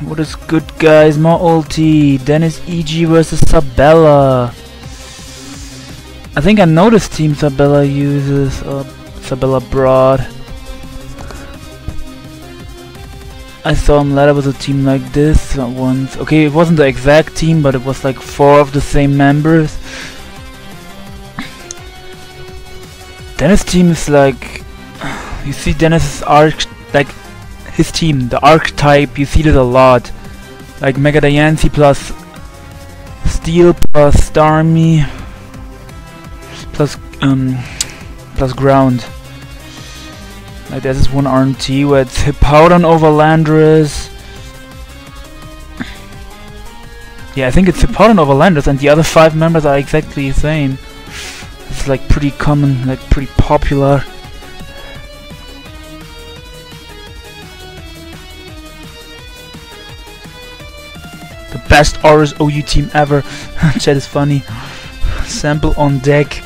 What is good, guys? More OLT. DennisEG versus Sabella. I think I know this team Sabella uses. Sabella Broad. I saw him ladder with a team like this once. Okay, it wasn't the exact team, but it was like 4 of the same members. Dennis' team is like, you see Dennis's like his team, the archetype. You see this a lot, like Mega Diancie plus Steel plus Starmie plus Ground. Like there's this one RMT where it's Hippowdon over Landorus. Yeah, I think it's Hippowdon over Landorus, and the other 5 members are exactly the same. It's like pretty common, like pretty popular. The best Aurus OU team ever. Chat is funny. Sample on deck.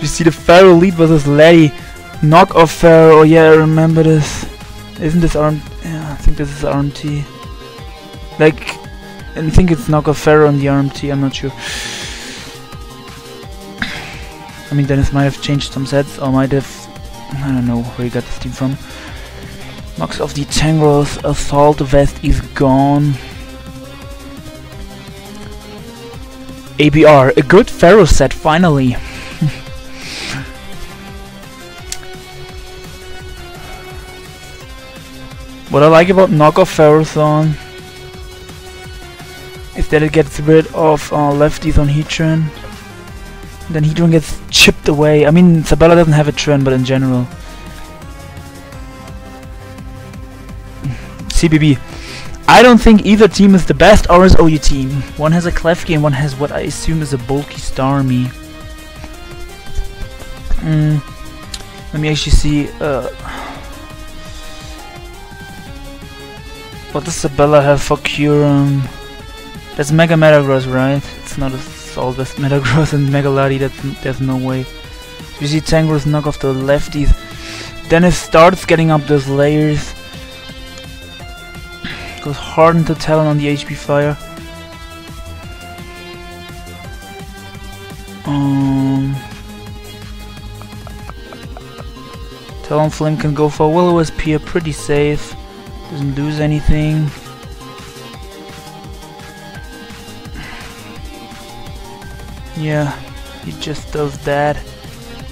We see the Pharaoh lead versus Lady. Knockoff Pharaoh. Oh yeah, I remember this. Isn't this RM? Yeah, I think this is RMT. Like, I think it's Knockoff Pharaoh on the RMT. I'm not sure. I mean, Dennis might have changed some sets, or might have. I don't know where he got this team from. Knocks off the Tangros. Assault Vest is gone. ABR, a good Pharaoh set finally. What I like about Knockoff Pharaoh is that it gets rid of lefties on Heatran. Then Heatran gets chipped away. I mean, Sabella doesn't have a trend, but in general. CBB. I don't think either team is the best Aurus OU team. One has a Klefki and one has what I assume is a bulky Starmie. Let me actually see. What does Sabella have for Kyurem? That's Mega Metagross, right? It's not a Assault Vest Metagross and Mega Ladi. There's no way. You see Tangros knock off the lefties. Dennis starts getting up those layers. Goes hard into Talon on the HP Fire. Talonflame can go for will-o-wisp here, pretty safe. Doesn't lose anything. Yeah, he just does that.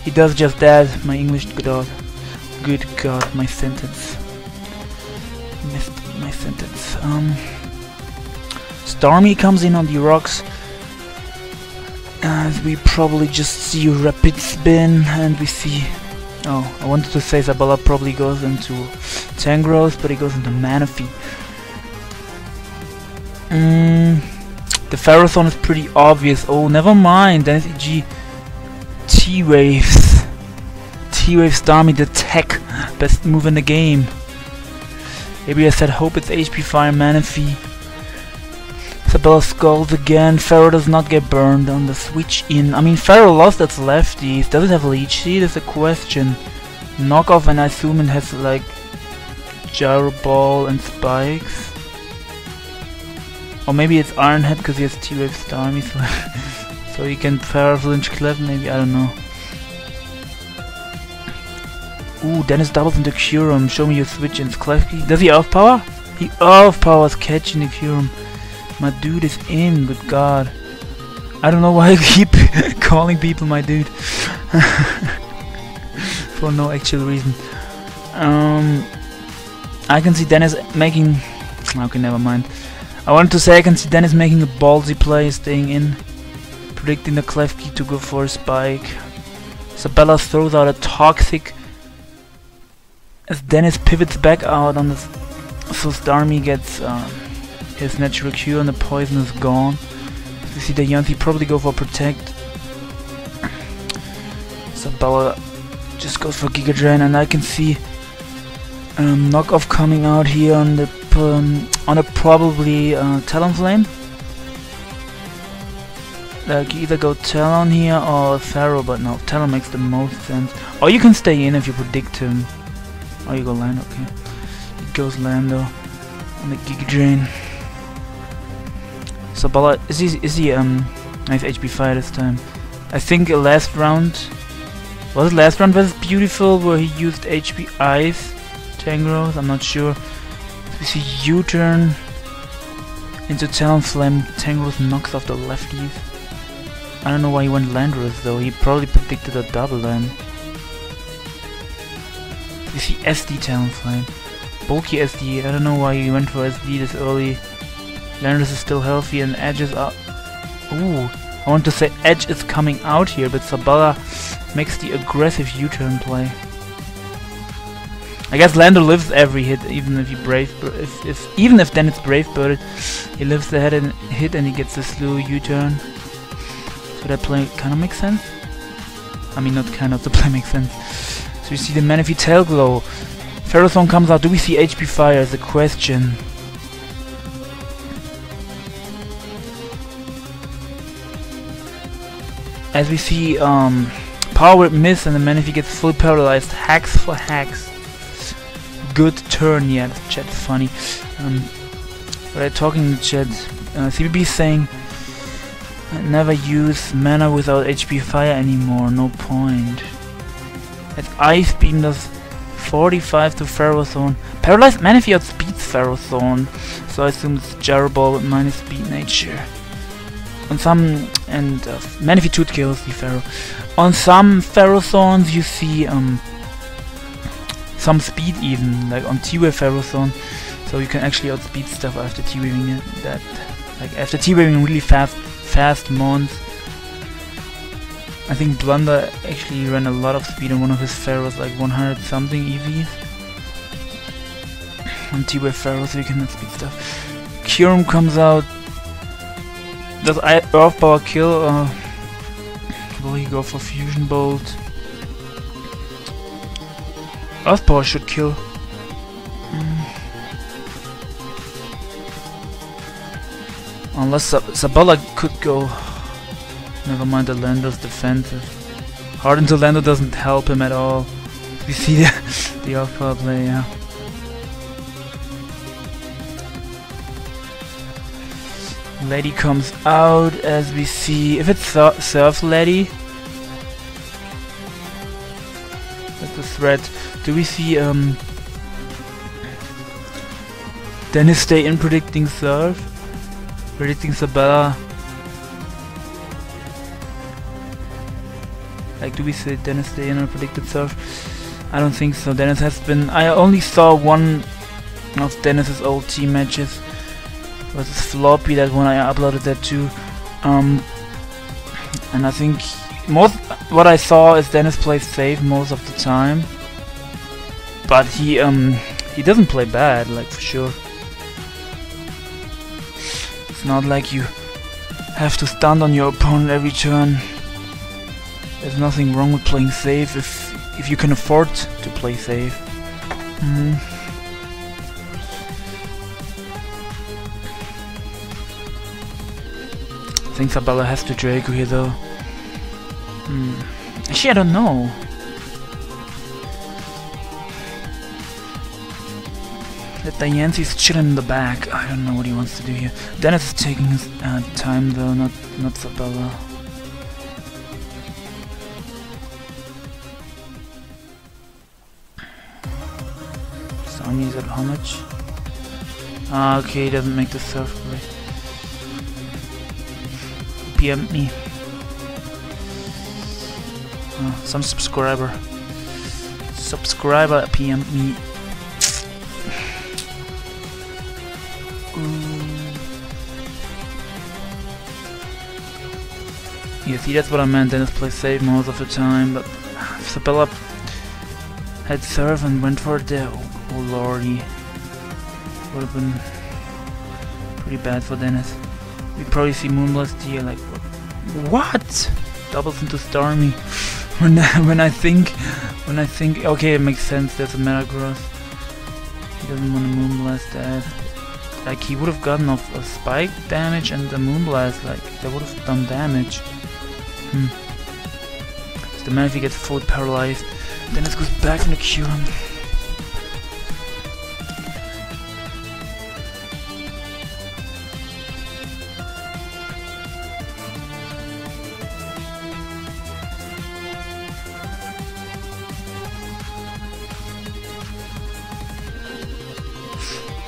He does just that. My English, good God, my sentence. Missed my sentence. Starmie comes in on the rocks. As we probably just see Rapid Spin, and we see. Oh, I wanted to say Sabella probably goes into Tangros, but he goes into Manaphy. The Pharaoh is pretty obvious. Oh, never mind. DennisEG T-Waves. T-Wave Starmie, the tech. Best move in the game. Maybe I said hope it's HP Fire Manaphy. Sabella skulls again. Pharaoh does not get burned on the switch in. I mean, Pharaoh lost its lefties. Does it have Leech Seed? That's a question. Knockoff, and I assume it has like Gyro Ball and Spikes. Or maybe it's Iron Head because he has T-Wave Starmie, so he can Pharaoh Flinch Clef, maybe, I don't know. Ooh, Dennis doubles into Kyurem. Show me your switch in Klefki. Does he off power? He off powers catching the Kyurem. My dude is in, good God. I don't know why I keep calling people my dude. For no actual reason. I can see Dennis making... Okay, never mind. I wanted to say I can see Dennis making a ballsy play, staying in. Predicting the Klefki to go for a spike. Sabella throws out a Toxic. As Dennis pivots back out on the... So Starmie gets... his natural cure and the poison is gone. You see the Yanthi probably go for Protect. Sabella just goes for Giga Drain, and I can see Knockoff coming out here on the on a probably Talonflame. Like either go Talon here or Pharaoh, but no, Talon makes the most sense. Or you can stay in if you predict him. Or you go land, okay. goes Lando on the Giga Drain. Sabella is he nice HP fire this time. I think last round was it last round versus Beautiful where he used HP Ice Tangrowth, I'm not sure. We see U-turn into Talonflame. Tangrowth knocks off the lefties. I don't know why he went Landorus though, he probably predicted a double then. We see SD Talonflame. Bulky SD, I don't know why he went for SD this early. Landorus is still healthy and Edge is up. Ooh, I want to say Edge is coming out here, but Sabella makes the aggressive U-turn play. I guess Lando lives every hit, even if he even if Dennis Brave Birded, he lives the hit and he gets the slow U-turn. So that play kinda makes sense. I mean not kind of, the play makes sense. So you see the Manaphy Tail Glow. Ferrothorn comes out, do we see HP Fire is the question. As we see Power Whip miss and the Manaphy gets fully paralyzed. Hacks for hacks. Good turn, yeah, the chat is funny. We're talking in the chat. CBB is saying never use mana without HP Fire anymore, no point. As Ice Beam does 45 to Ferrothorn. Paralyzed Manaphy outspeeds Ferrothorn, so I assume it's Gyro Ball with minus speed nature. On some, and Manaphy Toot kills the Ferro. On some Ferrothorns you see some speed even, like on T-Wave Ferrothorn, so you can actually outspeed stuff after T-Waving it. That, like after T-Waving really fast mons. I think Blunder actually ran a lot of speed on one of his Pharaohs, like 100 something EVs. On T-Wave Pharaoh, so you can outspeed stuff. Kyurem comes out. Does Earth Power kill, or will he go for Fusion Bolt? Earth Power should kill. Unless Sabella could go. Never mind, the Lando's defensive. Hard until Lando doesn't help him at all. We see the Earth Power play, yeah. Lady comes out as we see, if it's Surf Lady, that's a threat. Do we see Dennis stay in predicting Surf? Predicting Sabella? Like, do we see Dennis stay in or predicted Surf? I don't think so. Dennis has been, I only saw one of Dennis's OLT matches versus Floppy, that one I uploaded that too. And I think most what I saw is Dennis plays safe most of the time, but he doesn't play bad, like, for sure. It's not like you have to stun on your opponent every turn. There's nothing wrong with playing safe if you can afford to play safe. I think Sabella has to Draco here though. Actually, I don't know. That Diance's chilling in the back. I don't know what he wants to do here. Dennis is taking his time though, not Sabella. Sony's at how much? Okay, he doesn't make the surf play. PM me. Some subscriber PM me. Yeah, see, that's what I meant. Dennis plays safe most of the time, but if Sabella had surf and went for it there, oh lordy, would have been pretty bad for Dennis. We probably see Moonblast here, like, what? Doubles into Starmie. when I think, okay, it makes sense. There's a Metagross. He doesn't want to Moonblast that. Like, he would have gotten off a spike damage and the Moonblast. Like, that would have done damage. So the Manaphy gets fully paralyzed. Dennis goes back in the Kyurem.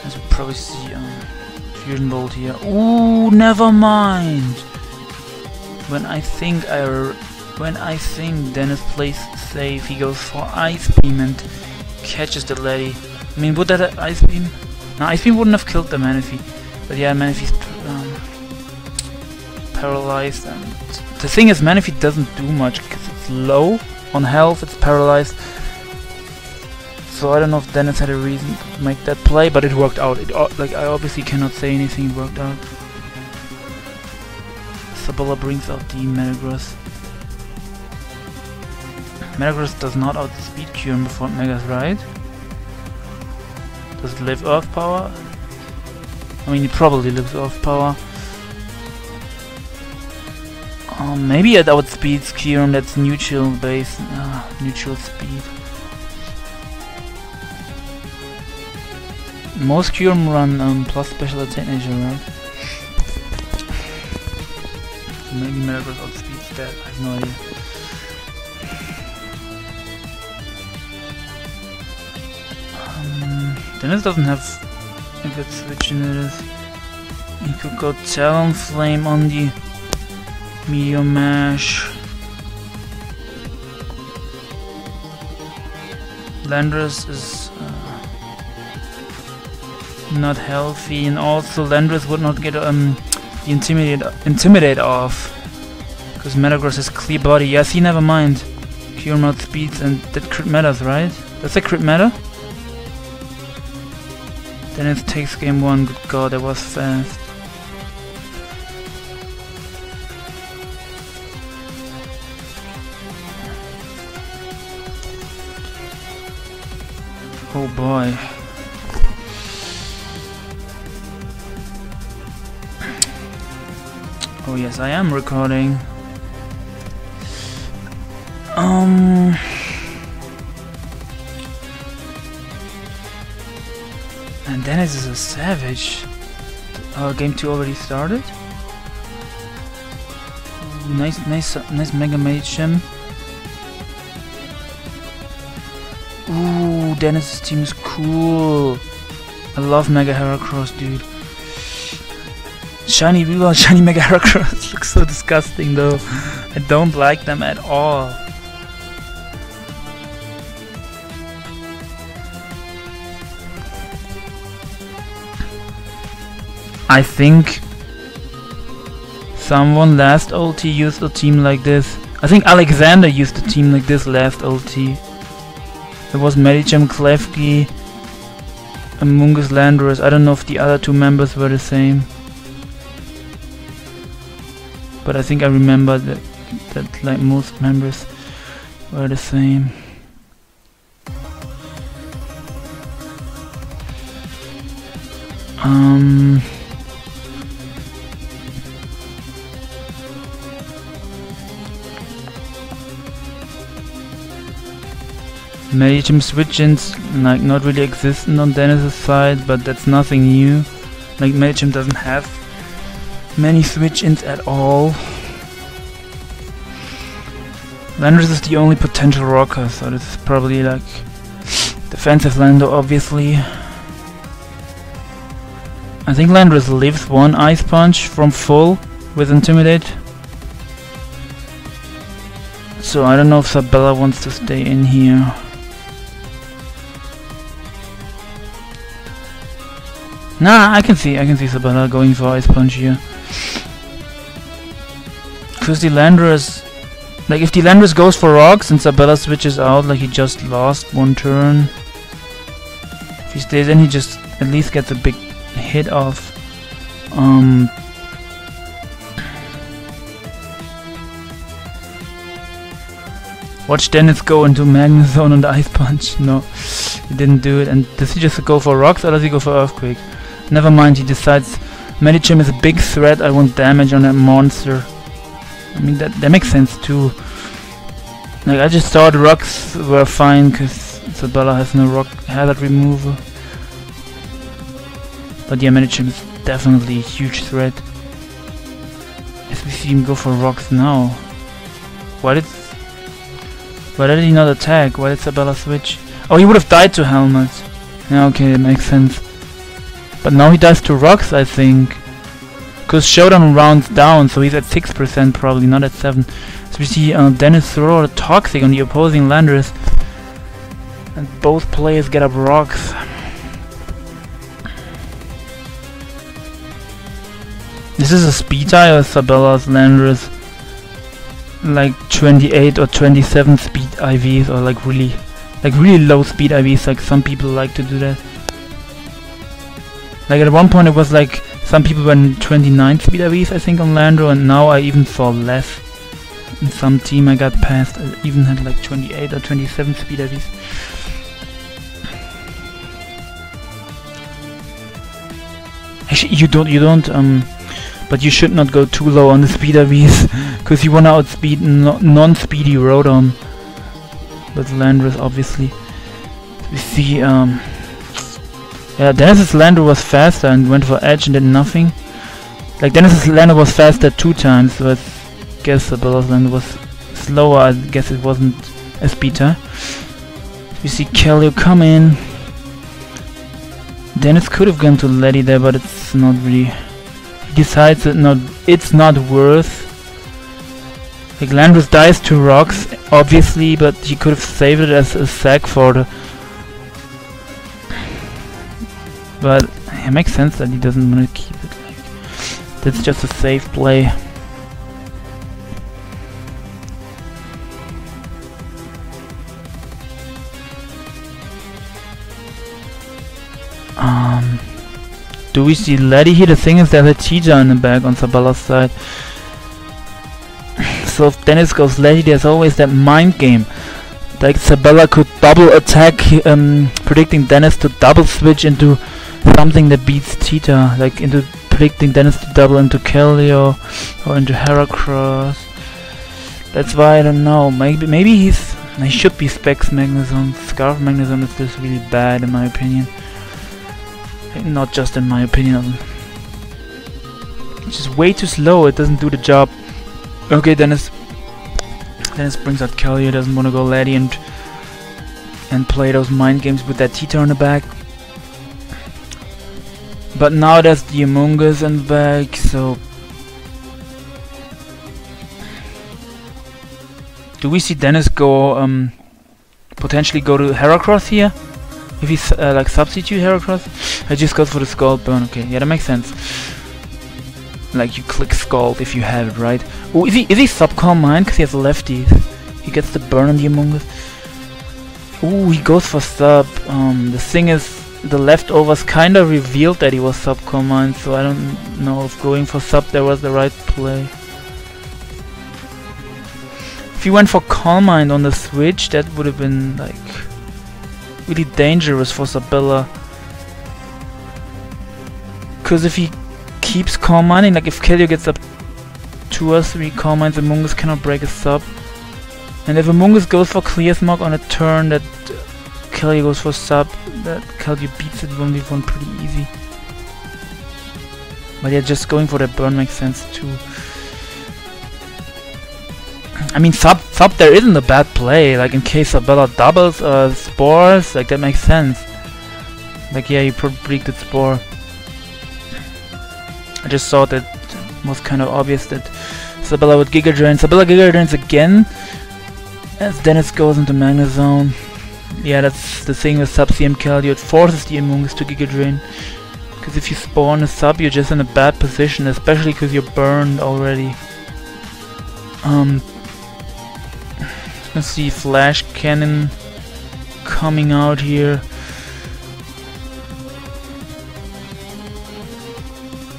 As you probably see, Fusion Bolt here. Ooh, never mind. When I think Dennis plays safe, he goes for Ice Beam and catches the lady. I mean, would that Ice Beam? No, Ice Beam wouldn't have killed the Manaphy. But yeah, Manaphy's paralyzed, and the thing is, Manaphy doesn't do much because it's low on health, it's paralyzed. So I don't know if Dennis had a reason to make that play, but it worked out. Like, I obviously cannot say anything, it worked out. Sabella brings out the Metagross. Metagross does not outspeed Kyurem before Megas, right? Does it live Earth Power? I mean, it probably lives Earth Power. Maybe it outspeeds Kyurem, that's neutral base, neutral speed. Most Kyurem run plus special attack nature, right? So maybe Metagross outspeeds that, I have no idea. Dennis doesn't have a good switch in it. He could go Talonflame on the Meteor Mash. Landorus is not healthy, and also Landorus would not get the Intimidate off because Metagross has Clear Body. Yeah, see, never mind. Kyurem outspeeds, and that crit matters, right? Does that crit matter? Then it takes game 1. Good god, that was fast. Oh boy. Oh yes, I am recording. And Dennis is a savage. Game 2 already started. Nice Mega Mage-Gem. Ooh, Dennis's team is cool. I love Mega Heracross, dude. Shiny Weavile, shiny Mega Heracross looks so disgusting though. I don't like them at all. I think someone last OLT used a team like this. I think Alexander used a team like this last OLT. It was Medicham, Klefki, Amoonguss, Landorus. I don't know if the other 2 members were the same. But I think I remember that like most members were the same. Medicham switch-ins, like, not really existent on Dennis's side, but that's nothing new. Like, Medicham doesn't have many switch-ins at all. Landorus is the only potential rocker, so this is probably like defensive Lando, obviously. I think Landorus lives 1 Ice Punch from full with Intimidate. So I don't know if Sabella wants to stay in here. Nah, I can see Sabella going for Ice Punch here. Cause the Landorus, like, if the Landorus goes for rocks and Sabella switches out, like he just lost 1 turn. If he stays in, he just at least gets a big hit off. Watch Dennis go into Magnet Zone on the Ice Punch. No, he didn't do it. And does he just go for rocks or does he go for Earthquake? Never mind, he decides Medicham is a big threat, I want damage on that monster. I mean, that makes sense too. Like, I just thought rocks were fine because Sabella has no rock hazard removal. But yeah, Medicham is definitely a huge threat. As we see him go for rocks now. Why did he not attack? Why did Sabella switch? Oh, he would have died to Helmet. Yeah, okay, that makes sense. But now he dies to rocks, I think. Because Showdown rounds down, so he's at 6%, probably not at 7. So we see Dennis throw a Toxic on the opposing landers. And both players get up rocks. This is a speed tie or Sabella's landers like 28 or 27 speed IVs, or like really low speed IVs, like some people like to do that. Like at one point it was like some people were in 29 speed IVs I think on Landro, and now I even saw less. In some team I got past, I even had like 28 or 27 speed IVs. Actually, you don't but you should not go too low on the speed IVs, because you wanna outspeed non-speedy Rodon with Landorus, obviously. So we see, yeah, Dennis's Landor was faster and went for edge and did nothing. Like Dennis's Landor was faster 2 times, so I guess Sabella's Landor was slower. I guess it wasn't a speeder. We see Kellio come in. Dennis could have gone to Letty there, but it's not really. He decides that it's not worth. Like Landorus dies to rocks, obviously, but he could have saved it as a sack for the. But it makes sense that he doesn't want to keep it. Like, that's just a safe play. Do we see Letty here? The thing is there's a Cheetah in the back on Sabella's side. So if Dennis goes Letty, there's always that mind game. Like Sabella could double attack, predicting Dennis to double switch into something that beats Cheetah, like into predicting Dennis to double into Kellio or into Heracross. That's why I don't know. Maybe he should be Specs Magnezone. Scarf Magnezone is just really bad in my opinion. Not just in my opinion. It's just way too slow. It doesn't do the job. Okay, Dennis brings out Kellio. Doesn't want to go Letty and play those mind games with that Cheetah on the back. But now there's the Among Us in the back, so do we see Dennis go potentially go to Heracross here? If he's like substitute Heracross? I just goes for the Scald Burn. Okay, yeah, that makes sense. Like you click Scald if you have it, right? Oh, is he sub Calm Mind? Because he has lefties. He gets the burn on the Among Us. Ooh, he goes for sub. The thing is, the leftovers kinda revealed that he was sub Calm Mind, so I don't know if going for sub there was the right play. If he went for Calm Mind on the switch, that would have been like really dangerous for Sabella. Because if he keeps Calm Minding, like if Kellio gets up 2 or 3 Calm Minds, Among Us cannot break a sub. And if Among Us goes for Clear Smog on a turn that Kellio goes for sub, that Kellio beats it 1v1 pretty easy. But yeah, just going for that burn makes sense too. I mean, sub there isn't a bad play. Like in case Sabella doubles Spores, like that makes sense. Like yeah, you predicted Spore. I just thought that it was kind of obvious that Sabella would Giga Drain. Sabella Giga Drains again as Dennis goes into Magnezone. Yeah, that's the thing with sub CM Kellio. It forces the Among Us to Giga Drain. Because if you spawn a sub, you're just in a bad position, especially because you're burned already. Let's see, Flash Cannon coming out here.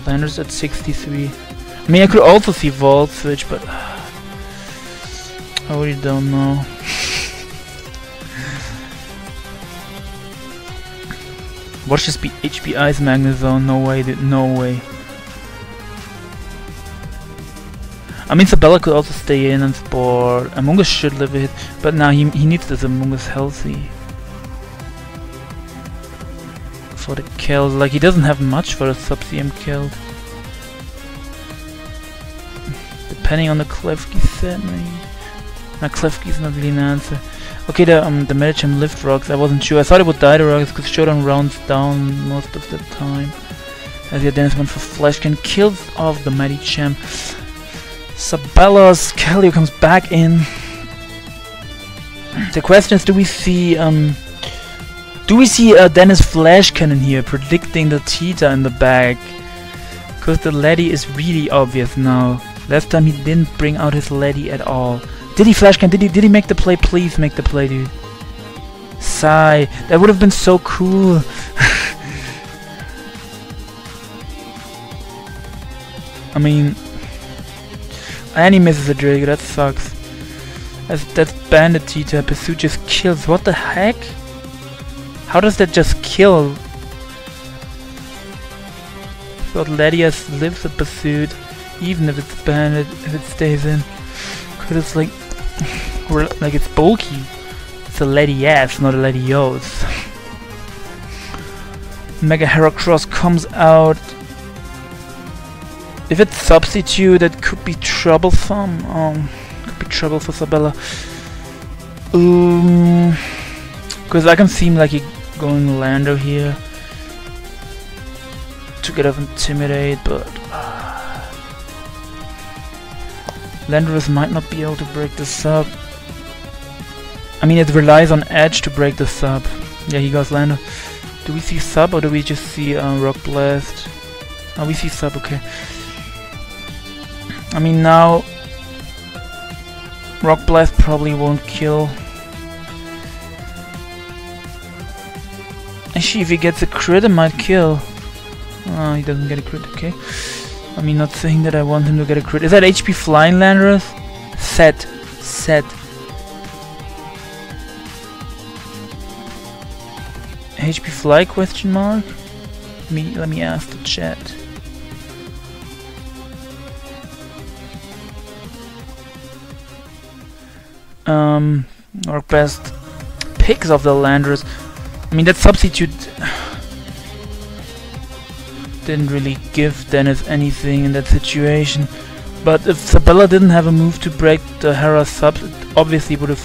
Landers at 63. I mean, I could also see Vault Switch, but I really don't know. Watch this be HBI's Magnezone. No way, no way. I mean, Sabella could also stay in and Spore. Among Us should live a hit, but now he needs this Among Us healthy for the kills. Like he doesn't have much for the sub CM killed. Depending on the Klefki set, maybe. Nah, Klefki's not really an answer. Okay, the Medicham lift rocks. I wasn't sure. I thought it would die to rocks because Showdown rounds down most of the time. As your Dennis went for flash can kills off the mighty champ. Sabella's Kelly comes back in. The question is, do we see Dennis flash cannon here predicting the Tita in the back? Because the Laddy is really obvious now. Last time he didn't bring out his Laddy at all. Did he flash can? Did he make the play? Please make the play, dude. Sigh. That would have been so cool. I mean, and he misses a Drake. That sucks. That's Bandit Tita. Pursuit just kills. What the heck? How does that just kill? Thought Ladius lives the Pursuit, even if it's Bandit, if it stays in. Cause it's like it's bulky. It's a Ladias, not a Ladios. Mega Heracross comes out. If it's substitute, that could be troublesome. Could be trouble for Sabella. Because I can seem like he going Lando here to get off Intimidate, but Landorus might not be able to break the sub. I mean, it relies on Edge to break the sub. Yeah, he goes Lando. Do we see sub or do we just see Rock Blast? Oh, we see sub, okay. I mean, now Rock Blast probably won't kill. Actually, if he gets a crit, it might kill. Oh, he doesn't get a crit, okay. I mean, not saying that I want him to get a crit. Is that HP Flying Landorus? Set. HP Fly question mark? Let me ask the chat. Or best picks of the Landorus. I mean, that substitute didn't really give Dennis anything in that situation. But if Sabella didn't have a move to break the Hera subs, it obviously would have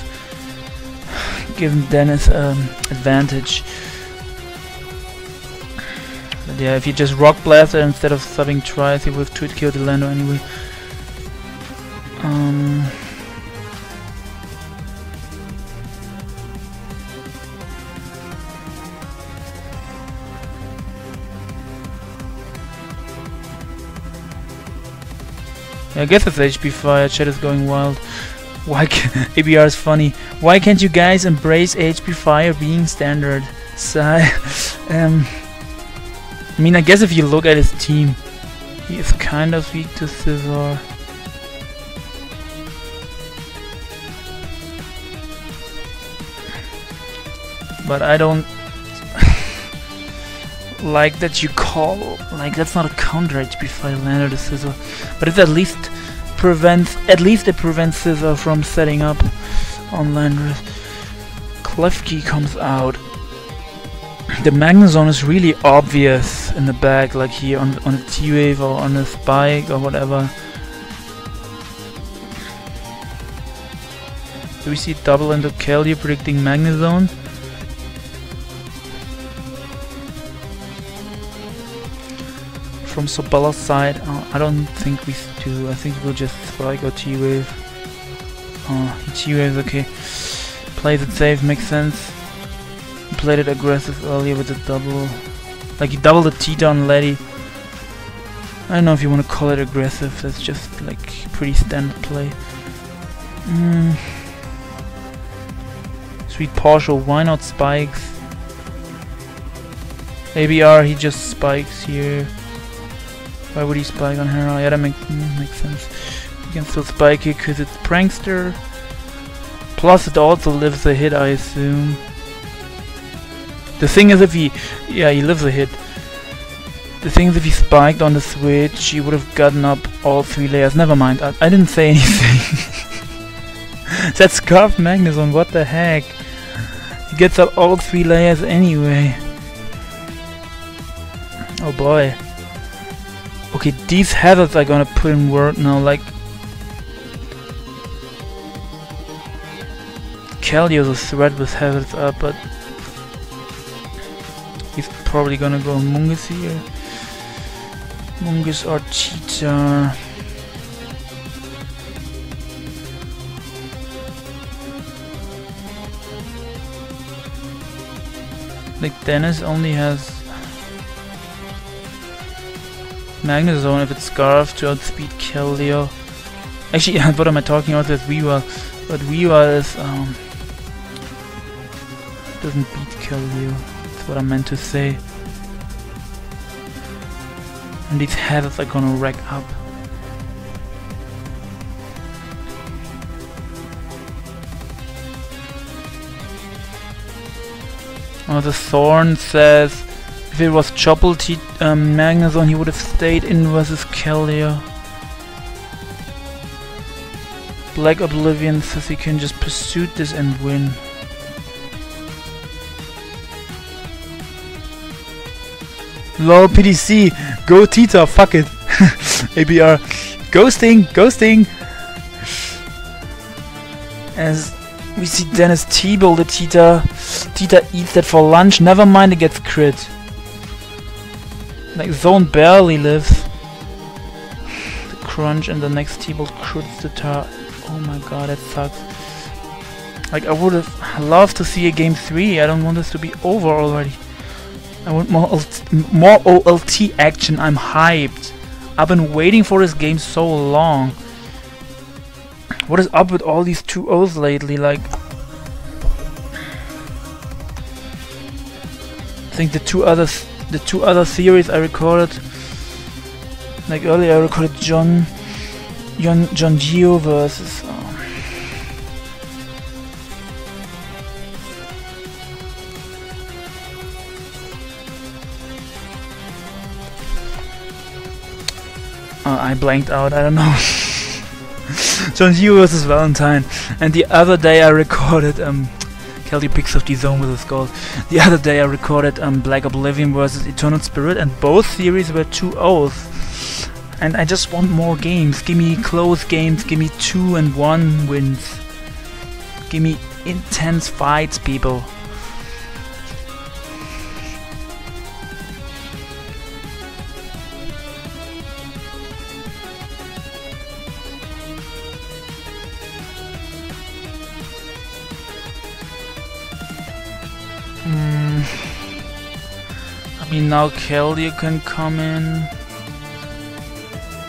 given Dennis advantage. But yeah, if you just Rock Blaster instead of subbing twice, he would have tweet killed the Lando anyway. I guess it's HP Fire. Chat is going wild. Why ABR is funny. Why can't you guys embrace HP Fire being standard? Sigh. I mean, I guess if you look at his team, he is kind of weak to Scizor. But I don't like that you call, like, that's not a counter HP Fire Lander to Scizor, but it at least it prevents Scizor from setting up on Landorus. Klefki comes out. The Magnezone is really obvious in the back, like here on a T-Wave or on a Spike or whatever. Do we see double into Keldeo predicting Magnezone? From Sabella's side, I don't think we do. I think we'll just Spike or T-Wave. T-Wave, okay. Plays it safe, makes sense. He played it aggressive earlier with the double. Like, he doubled the Tita on Laddy. I don't know if you want to call it aggressive, that's just like pretty standard play. Sweet partial, why not spikes? ABR, he just spikes here. Why would he spike on Hera? Yeah, that makes sense. You can still spike here because it's Prankster. Plus it also lives a hit, I assume. The thing is, if he lives a hit. The thing is, if he spiked on the switch, he would have gotten up all 3 layers. Never mind, I didn't say anything. That's Scarf Magnezone, what the heck? He gets up all 3 layers anyway. Oh boy. Okay, these hazards are gonna put in work now, like Keldeo's a threat with hazards up, but he's probably gonna go Mungus here. Mungus or cheater. Like Dennis only has Magnezone if it's Scarf to outspeed Keldeo. Actually, what am I talking about with Weavile? But Weavile is doesn't beat Keldeo. That's what I meant to say. And these hazards are gonna rack up. Oh, the Thorn says if it was Choppel Magnezone, he would have stayed in versus Keldeo. Black Oblivion says he can just pursue this and win. Lol, PDC, go Tita, fuck it. ABR, ghosting, ghosting. As we see Dennis T-Bowl the Tita. Tita eats that for lunch, never mind it gets crit. Like Zone barely lives. The crunch and the next T-Bowl crits the tar. Oh my god, that sucks. Like I would have loved to see a game 3, I don't want this to be over already. I want more OLT action, I'm hyped. I've been waiting for this game so long. What is up with all these 2-0s lately? Like, I think the two other series I recorded, like earlier I recorded John Gio versus I blanked out, I don't know. John Gio versus Valentine. And the other day I recorded Kelly picks up the zone with his gold. The other day I recorded Black Oblivion versus Eternal Spirit, and both series were 2-0s. And I just want more games. Give me close games, give me 2 and 1 wins. Give me intense fights, people. I mean, now Keldeo can come in.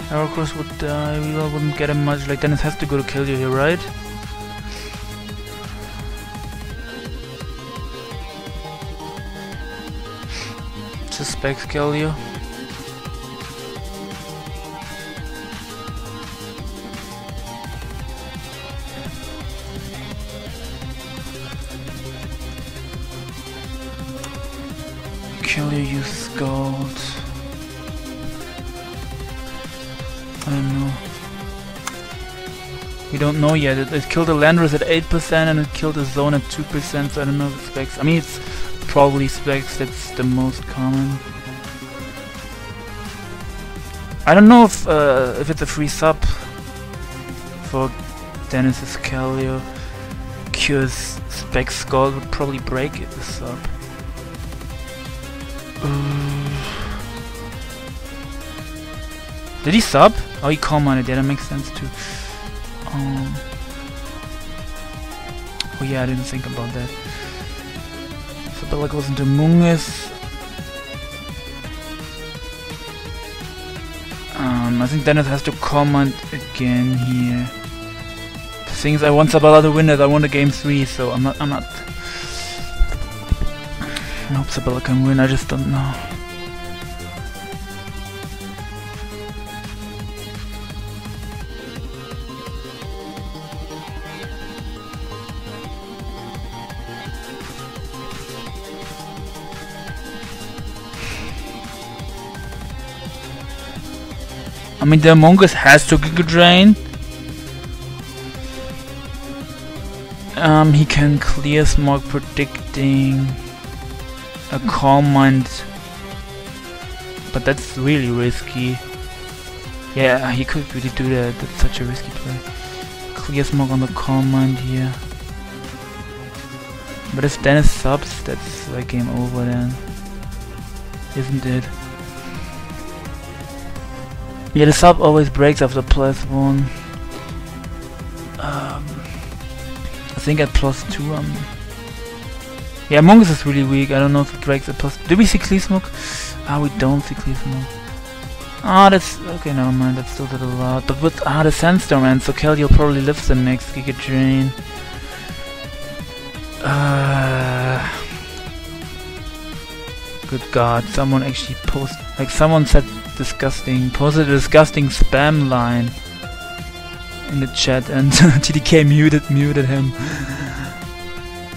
Heracross would die, Weavile wouldn't get him much, like Dennis has to go to Keldeo here, right? Suspects Keldeo. Keldeo uses gold. I don't know. We don't know yet. It killed the Landorus at 8% and it killed the Zone at 2%, so I don't know if it's Specs. I mean, it's probably Specs, that's the most common. I don't know if it's a free sub for Dennis's Keldeo, because Specs Gold would probably break it, the sub. Did he sub? Oh, he commented. Yeah, that makes sense too. Oh yeah, I didn't think about that. Sabella goes into Mungus. I think Dennis has to comment again here. The thing is, I want Sabella to win it. I want a game 3, so I'm not. I hope Sabella can win. I just don't know. I mean, the Among Us has to Giga Drain. He can clear Smog predicting a Calm Mind, but that's really risky. Yeah, he could really do that. That's such a risky play. Clear Smog on the Calm Mind here. But if Dennis subs, that's like game over then, isn't it? Yeah, the sub always breaks after +1. I think at +2. Yeah, Mongoose is really weak. I don't know if it breaks at +. Do we see Clee Smoke? Ah, we don't see Clee Smoke. Ah, that's okay. Never mind. That still did a lot. But with the Sandstorm ends, so Keldeo probably lives the next Giga Drain. Good God! Someone actually someone said posted a disgusting spam line in the chat, and TDK muted him.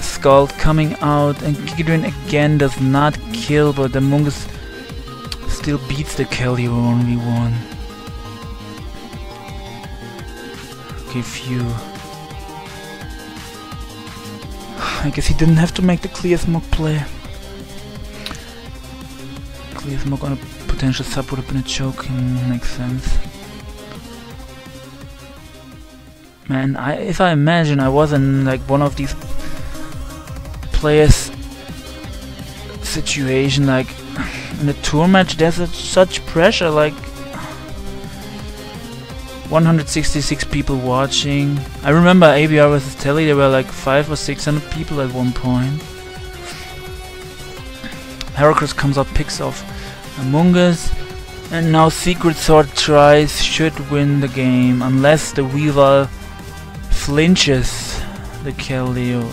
Scald coming out, and Giga Drain again does not kill, but the Mungus still beats the Keldeo 1v1. Okay, phew. I guess he didn't have to make the Clear Smoke play. Clear Smoke on a potential sub would have been a choke. Makes sense. Man, if I imagine I was in like one of these players' situation, like in a tour match, there's such pressure, like 166 people watching. I remember ABR vs Telly, there were like 500 or 600 people at one point. Heracross comes up, picks off Among Us, and now Secret Sword tries, should win the game, unless the Weavile flinches the Keldeo.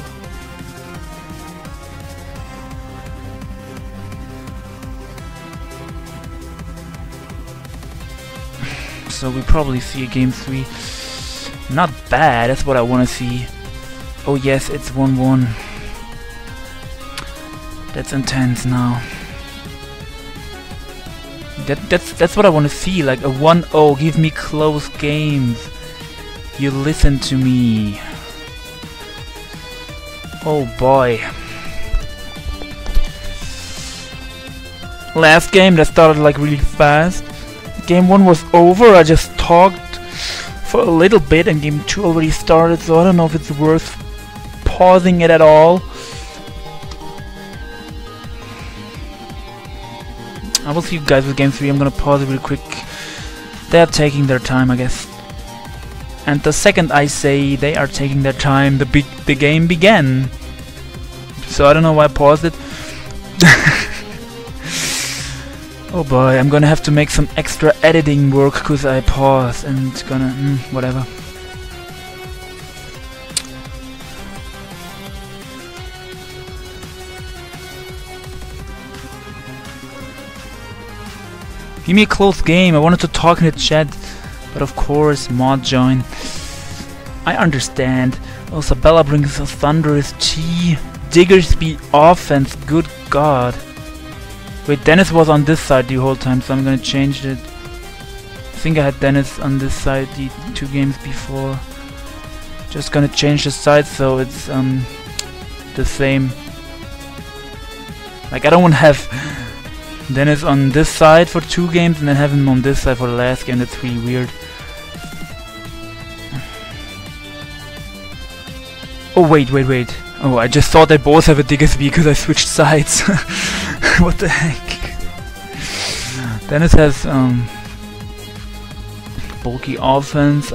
So we probably see a game 3. Not bad, that's what I want to see. Oh yes, it's 1-1. That's intense now. That's what I want to see, like a 1-0. Give me close games. You listen to me. Oh boy. Last game that started like really fast. Game 1 was over, I just talked for a little bit and game 2 already started, so I don't know if it's worth pausing it at all. I will see you guys with game 3, I'm gonna pause it real quick. They're taking their time, I guess. And the second I say they are taking their time, the game began. So I don't know why I paused it. Oh boy, I'm gonna have to make some extra editing work because I paused and whatever. Give me a close game. I wanted to talk in the chat, but of course, mod join. I understand. Oh, Sabella brings a thunderous T. Diggersby offense. Good God. Wait, Dennis was on this side the whole time, so I'm gonna change it. I think I had Dennis on this side the 2 games before. Just gonna change the side so it's the same. Like I don't want to have Dennis on this side for 2 games and then have him on this side for the last game. That's really weird. Oh wait. Oh, I just thought they both have a Diggersby because I switched sides. What the heck? Dennis has bulky offense.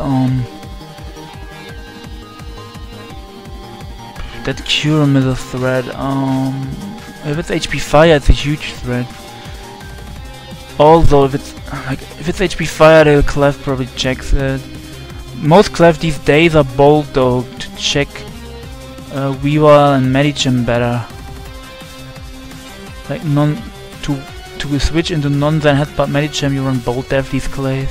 That Curum is a threat. If it's HP Fire, it's a huge threat. Although if it's HP Fire, the Clef probably checks it. Most Clef these days are bold though to check Weavile and Medicham better. Like to switch into non-Zen Headbutt Medicham, you run bold def these clays.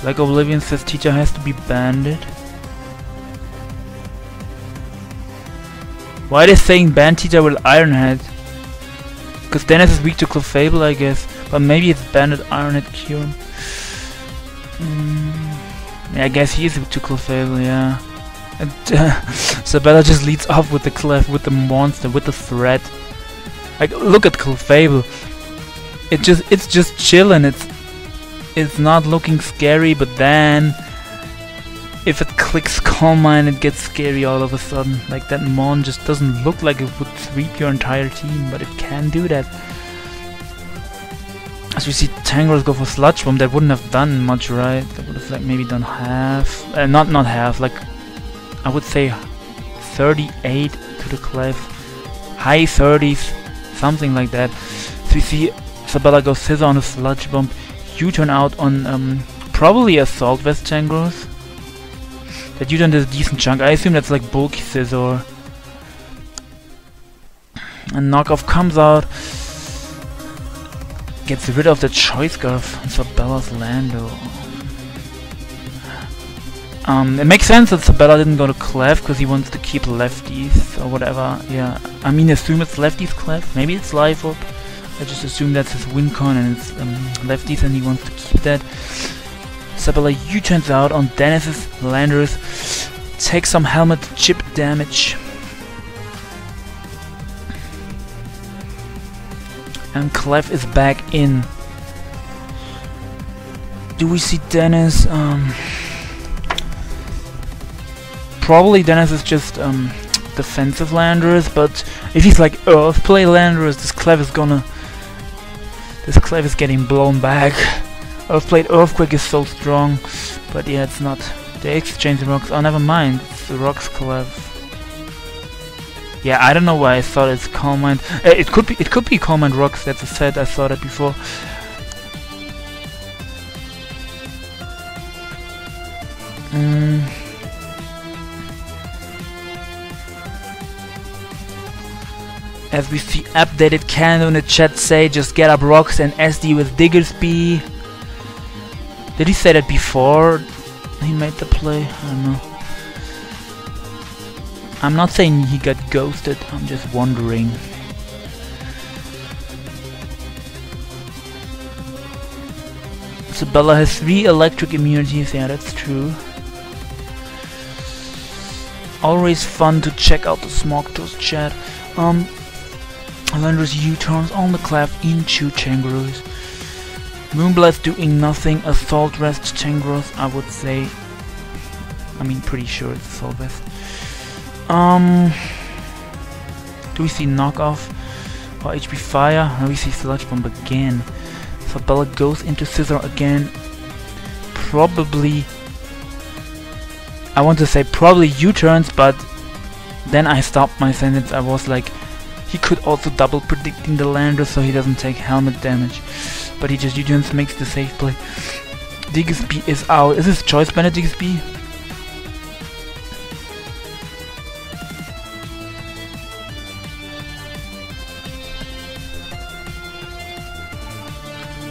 Like Oblivion says, teacher has to be banded. Why are they saying band teacher with Ironhead? Because Dennis is weak to Clefable, I guess. But maybe it's banded Ironhead Curum. Yeah, I guess he is weak to Clefable, yeah. And Sabella just leads off with the Clef, with the monster, with the threat. Like, look at Clefable. It's just chillin'. It's not looking scary, but then if it clicks Calm Mind, it gets scary all of a sudden. Like that Mon just doesn't look like it would sweep your entire team, but it can do that. As we see Tangrowth go for Sludge Bomb, that wouldn't have done much, right? That would have like maybe done half, not half, like I would say 38 to the Clef, high 30s, something like that. So we see Sabella go Scissor on a Sludge Bomb, U-turn out on probably Assault Vest Tangrowth. That U-turn is a decent chunk. I assume that's like bulky Scissor. And Knockoff comes out, gets rid of the Choice Scarf on Sabella's Lando. It makes sense that Sabella didn't go to Clef because he wants to keep lefties or whatever. Yeah, I mean, assume it's lefties Clef. Maybe it's live up. I just assume that's his win con and it's lefties and he wants to keep that. Sabella U-turns out on Dennis's Landers, takes some helmet chip damage. And Clef is back in. Do we see Dennis? Probably Dennis is just defensive Landers, but if he's like Earth play Landers, this Clef is getting blown back. Earthplate Earthquake is so strong, but yeah, it's not. They exchange the rocks. Oh, never mind. It's the rocks Clef. Yeah, I don't know why I thought it's Calm Mind. It could be Calm Mind rocks. That's a set. I saw that before. As we see updated Canada in the chat say, just get up rocks and SD with Diggersby. Did he say that before he made the play? I don't know. I'm not saying he got ghosted, I'm just wondering. Sabella has 3 electric immunities, yeah, that's true. Always fun to check out the Smogto's chat. Landers U-turns on the Clef into Tangrowth. Moonblast doing nothing. Assault Vest Tangrowth, I would say. I mean, pretty sure it's Assault Vest. Do we see Knockoff or HP Fire? No, we see Sludge Bomb again. Sabella goes into Scissor again. Probably, I want to say probably U-turns, but then I stopped my sentence. I was like, he could also double predicting the lander so he doesn't take helmet damage. But he just U-turns, makes the safe play. Diggersby is out. Is this Choice Bandit Diggersby?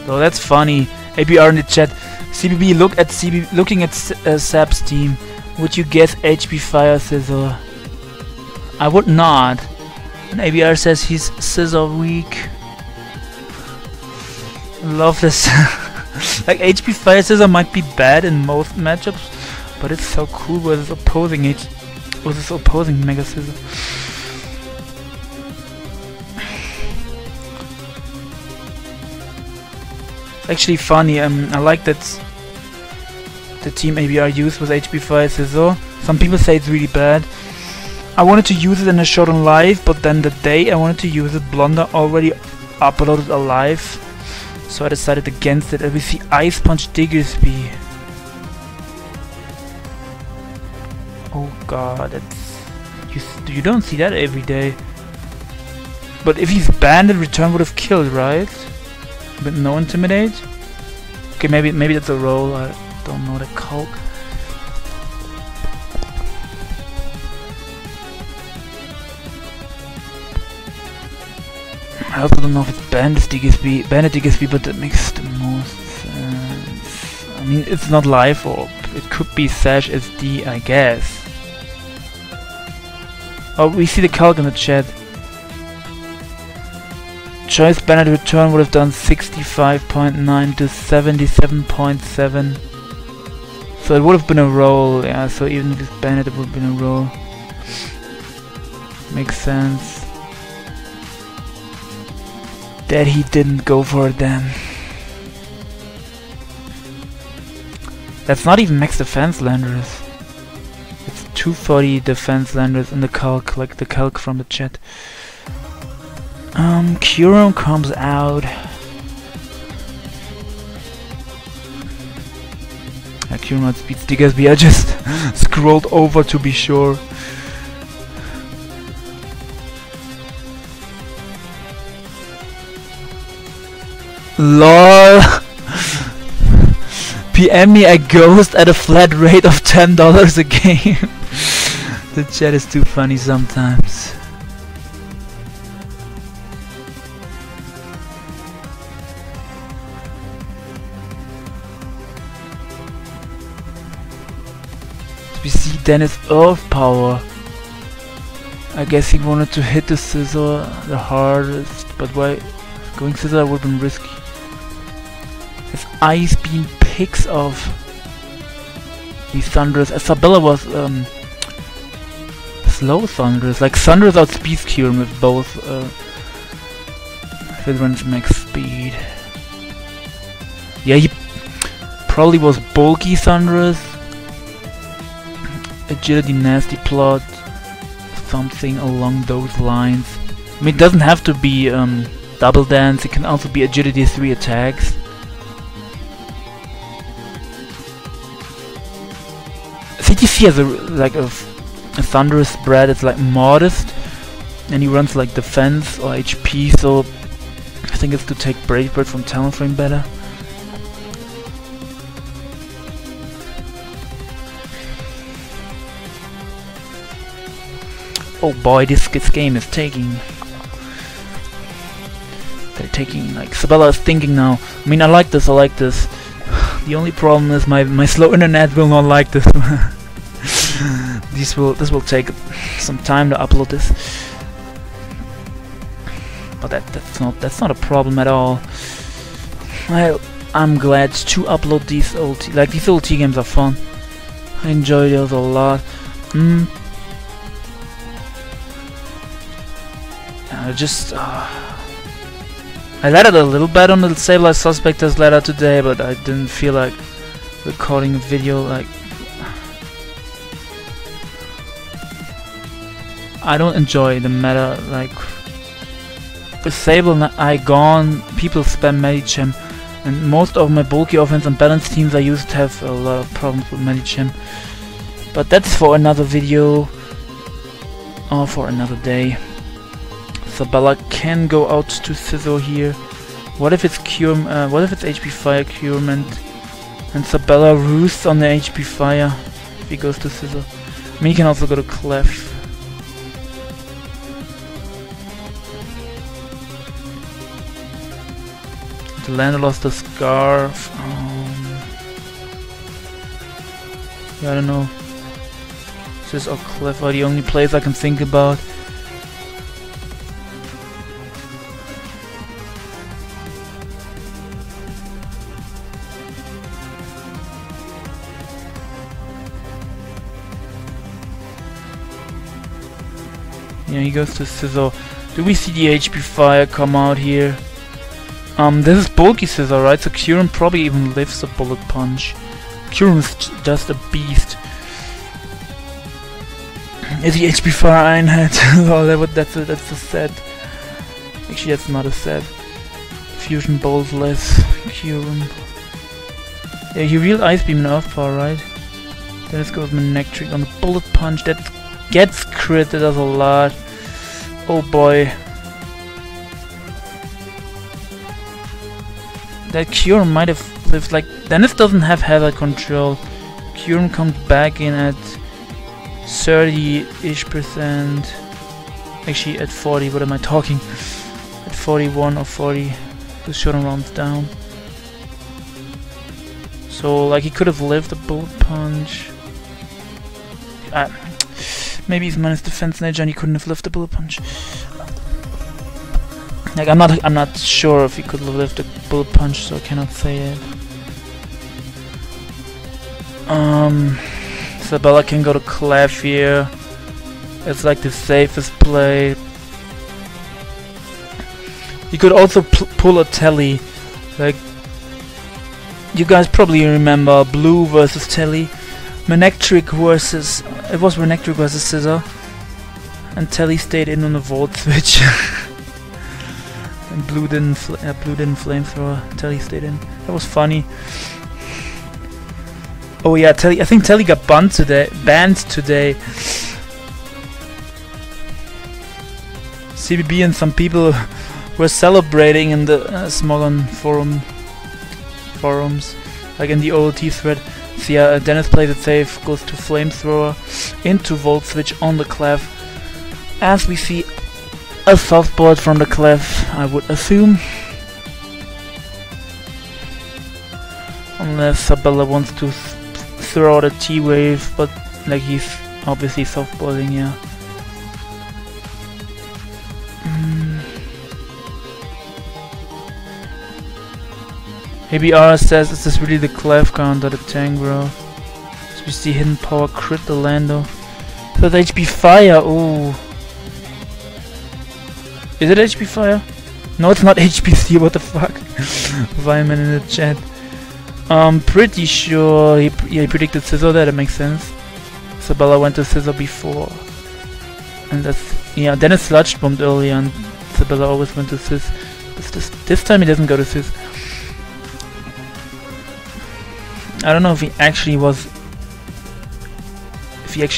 Oh, that's funny. ABR in the chat. CBB, looking at Sap's team. Would you guess HP Fire Scissor? I would not. And ABR says he's Scissor weak. Love this. Like HP Fire Scissor might be bad in most matchups, but it's so cool with his opposing Mega Scissor. Actually funny. I like that the team ABR used with HP Fire Scissor. Some people say it's really bad. I wanted to use it in a shot on live, but then the day I wanted to use it, Blunder already uploaded a live, so I decided against it. And we see Ice Punch Diggersby. Oh god, you don't see that every day. But if he's banned, return would have killed, right? But no Intimidate? Okay, maybe that's a roll, I don't know the calc. I also don't know if it's Bandit Diggersby, but that makes the most sense. I mean, it's not live orb. It could be Sash SD, I guess. Oh, we see the calc in the chat. Choice Bandit return would have done 65.9 to 77.7. So it would have been a roll, yeah, so even if it's Bandit it would have been a roll. Makes sense. That he didn't go for it then. That's not even max defense Landers. 240 defense landers in the calc, like the calc from the chat. Curum comes out. Curum outspeeds Diggersby. I just scrolled over to be sure. LOL. PM me a ghost at a flat rate of $10 a game. The chat is too funny sometimes. We see Dennis Earth Power. I guess he wanted to hit the scissor the hardest, but why going scissor would have been risky. His Ice Beam picks off these Thunderous. Sabella was slow Thunderous, like Thunderous outspeeds Curum with both if it runs max speed. Yeah, he probably was bulky Thunderous. Agility nasty plot, something along those lines. I mean, it doesn't have to be double dance, it can also be agility 3 attacks. CTC has a Thunderous spread, it's like modest, and he runs like defense or HP, so I think it's to take Brave Bird from Talonflame better. Oh boy, this game is taking... They're taking, like, Sabella is thinking now. I mean, I like this. The only problem is my slow internet will not like this. This will take some time to upload this. But that's not a problem at all. I'm glad to upload these OLT. Like, these OLT games are fun. I enjoy those a lot. I laddered a little bit on the Sabella Suspectors ladder today, but I didn't feel like recording a video. Like, I don't enjoy the meta. Like, with Sable I gone, people spam Medicham, and most of my bulky offense and balance teams I used to have a lot of problems with Medicham. But that's for another video or for another day. Sabella can go out to Scissor here. What if it's Curum? What if it's HP Fire Curum and Sabella roosts on the HP Fire if he goes to Scissor? I mean, he can also go to Clef. The Lander lost the Scarf. Yeah, I don't know. Scissor or Clef are the only plays I can think about. Yeah, he goes to Scissor. Do we see the HP Fire come out here? This is bulky Scissor, right? So Curum probably even lives a Bullet Punch. Curum is just a beast. Is the HP Fire Einheit? Oh, that's a set. Actually, that's not a set. Fusion Bolt less Curum. Yeah, he real Ice Beam and Earth Power, right? Then let's go with Manectric on the Bullet Punch. That gets crit, that does a lot. Oh boy. That Curum might have lived, like, Dennis doesn't have hazard control. Curum comes back in at 30-ish%. Actually at 40, what am I talking? At 41 or 40. The shooting rounds down. So, like, he could have lived a Bullet Punch. Maybe he's minus defense nature and he couldn't have lived a Bullet Punch. Like, I'm not sure if he could have lived a Bullet Punch, so I cannot say it. Sabella can go to Clef here. It's like the safest play. You could also pull a Telly. Like, you guys probably remember Blue versus Telly. Manectric versus it was Renekton versus Scissor, and Telly stayed in on the Volt switch. And Blue didn't flamethrower. Telly stayed in. That was funny. Oh yeah, Telly. I think Telly got banned today. CBB and some people were celebrating in the Smogon forums, like in the OLT thread. So yeah, Dennis plays it safe, goes to flamethrower, into Volt switch on the clef. As we see a softboard from the clef, I would assume. Unless Sabella wants to throw out a T-wave, but like he's obviously softboarding, yeah. Maybe Ara says, is this really the clef counter, the Tangrowth? So we see hidden power crit the Lando. So the HP fire, ooh. Is it HP fire? No, it's not HPC, what the fuck? Vineman in the chat. Pretty sure he predicted Scissor there, that makes sense. Sabella went to Scissor before. And that's, yeah, Dennis sludge bombed earlier and Sabella always went to Sis. This time he doesn't go to Sis. I don't know if he actually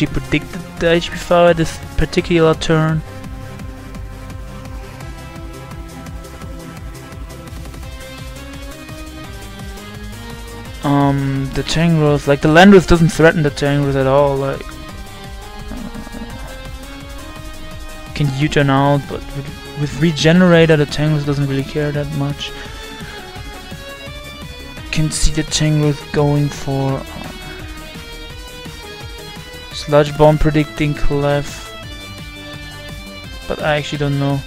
predicted the HP fire this particular turn. The Tangrowth, like the Landorus doesn't threaten the Tangrowth at all, like can U-turn out, but with Regenerator the Tangrowth doesn't really care that much. Can see the Tangrowth going for Sludge Bomb predicting clef, but I actually don't know.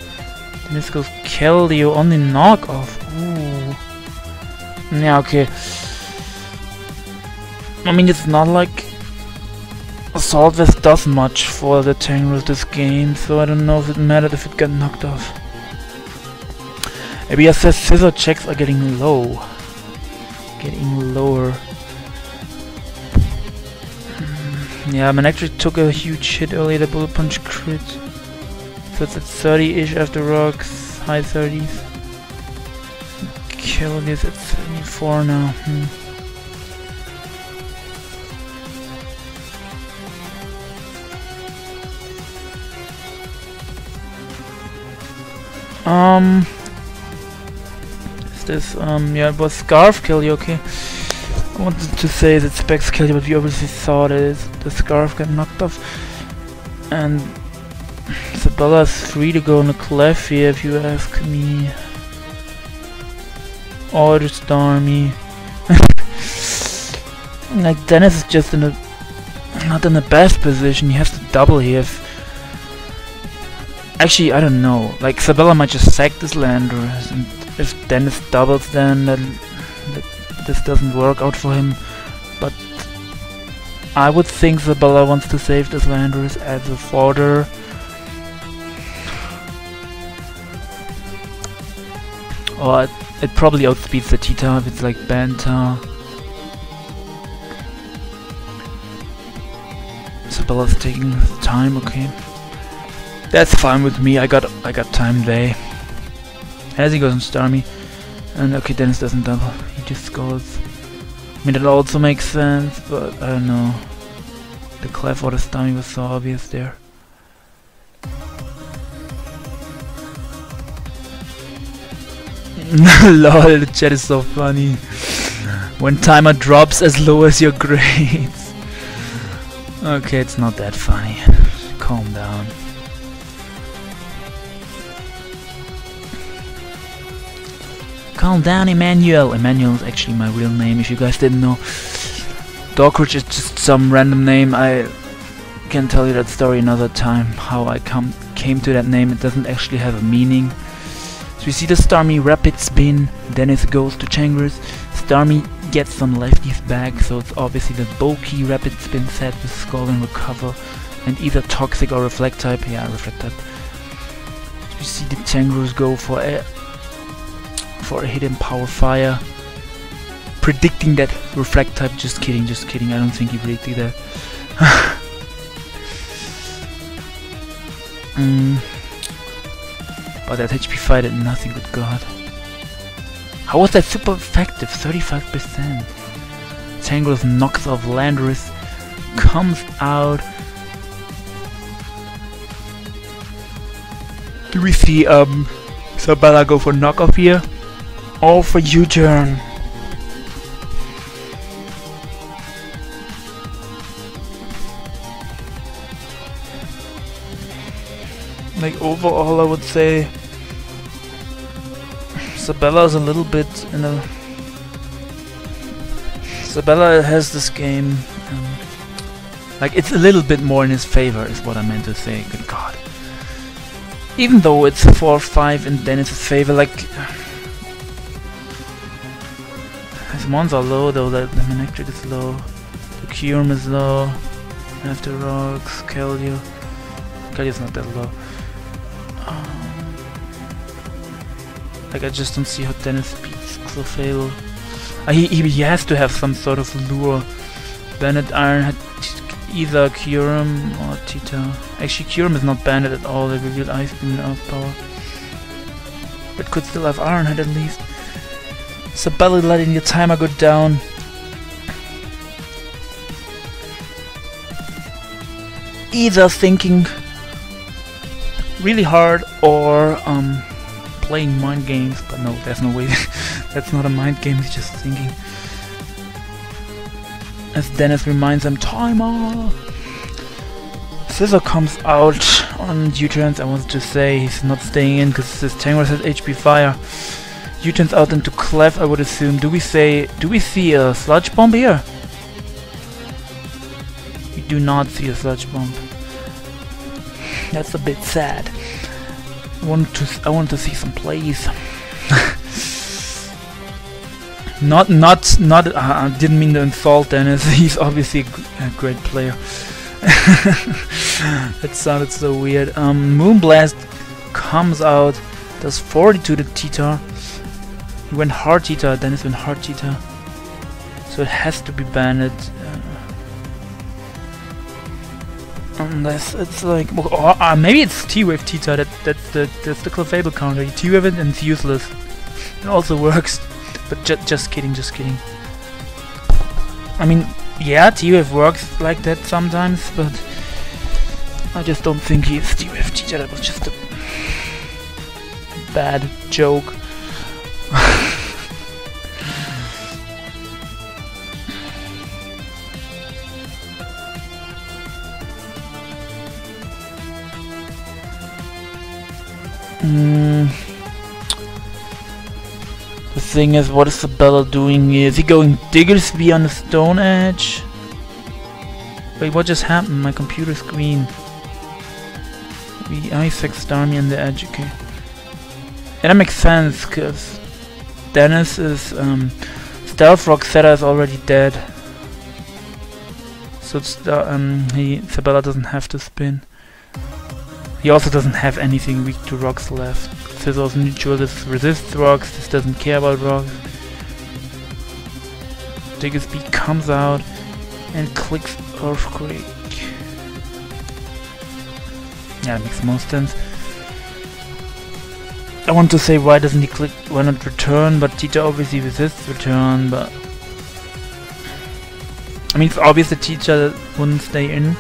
Then this goes Keldeo on the knockoff. Ooh. Yeah, okay. I mean, it's not like Assault Vest does much for the Tangrowth this game, so I don't know if it mattered if it got knocked off. Maybe I said Scissor checks are getting low. Getting lower. Yeah, Manectric took a huge hit earlier, the Bullet Punch crit. So it's at 30-ish after rocks, high 30s. Kill is at 74 now. Is this, yeah, it was Scarf kill you, okay. I wanted to say that Specs kill you, but we obviously saw that the Scarf got knocked off. And Sabella's free to go on the clef here, if you ask me. Or to Starmie. Like, Dennis is just in a not in the best position, he has to double here. Actually, I don't know. Like, Sabella might just sack this Landorus, and if Dennis doubles, then this doesn't work out for him. But I would think Sabella wants to save this Landorus as a fodder. Or it probably outspeeds the Tita if it's like Banta. Sabella's taking time, okay. That's fine with me. I got time there. As he goes on Starmie. And okay, Dennis doesn't double. He just scores. I mean, that also makes sense, but I don't know. The clef or the Starmie was so obvious there. Lol, the chat is so funny. When timer drops as low as your grades. Okay, it's not that funny. Calm down. Calm down, Emmanuel. Emmanuel is actually my real name, if you guys didn't know. Dokkerich is just some random name. I can tell you that story another time, how I came to that name. It doesn't actually have a meaning. So we see the Starmie rapid spin, Dennis goes to Changers. Starmie gets some lefties back, so it's obviously the bulky rapid spin set with Skull and Recover, and either Toxic or Reflect type. Yeah, Reflect type. So we see the Changers go for a hidden power fire, predicting that Reflect type. Just kidding, I don't think he predicted that. But that HP fight did nothing, good god. How was that super effective? 35%. Tangrowth knocks off Landorus, comes out. Do we see Sabella go for knockoff here? Or for U-turn? Like overall I would say Sabella is a little bit in a... Sabella has this game like it's a little bit more in his favor is what I meant to say, good god. Even though it's 4-5 in Dennis's favor, like his mons are low though, the Manectric is low, the Kyurem is low, after rocks, Keldeo not that low. Like I just don't see how Dennis beats Clefable. He has to have some sort of lure. Banded Iron had either Kyurem or Tita. Actually Kyurem is not banded at all, they revealed Ice Beam and Earth Power. But could still have Ironhead at least. Sabella letting your timer go down. Either thinking really hard or playing mind games, but no, there's no way. That's not a mind game, he's just thinking. As Dennis reminds him, timer! Scissor comes out on U-turns. I wanted to say he's not staying in because this Tangrowth has HP Fire. U-turns out into Clef, I would assume. Do we see a Sludge Bomb here? We do not see a Sludge Bomb. That's a bit sad. I want to see some plays. I didn't mean to insult Dennis. He's obviously a great player. That sounded so weird. Moonblast comes out, does 40 to the Tita. He went hard Tita, Dennis went hard Tita. So it has to be banned. Unless it's like, or maybe it's T-Wave Tita. That's the Clefable counter. You T-Wave it and it's useless. It also works. But just kidding, just kidding. I mean, yeah, T-Wave works like that sometimes, but I just don't think he's T-Wave Tita. That was just a bad joke. The thing is, what is Sabella doing here? Is he going Diggersby on the Stone Edge? Wait, what just happened? My computer screen. We Isaac Starmie on the edge, okay. Yeah, that makes sense, because Dennis is... Stealth Rock Setter is already dead. So Sabella doesn't have to spin. He also doesn't have anything weak to rocks left. Scissors neutral, this resists rocks, this doesn't care about rocks. Diggersby comes out and clicks Earthquake. Yeah, that makes most sense. I want to say why doesn't he click, why not return, but Tita obviously resists return, but... I mean, it's obvious that Tita wouldn't stay in,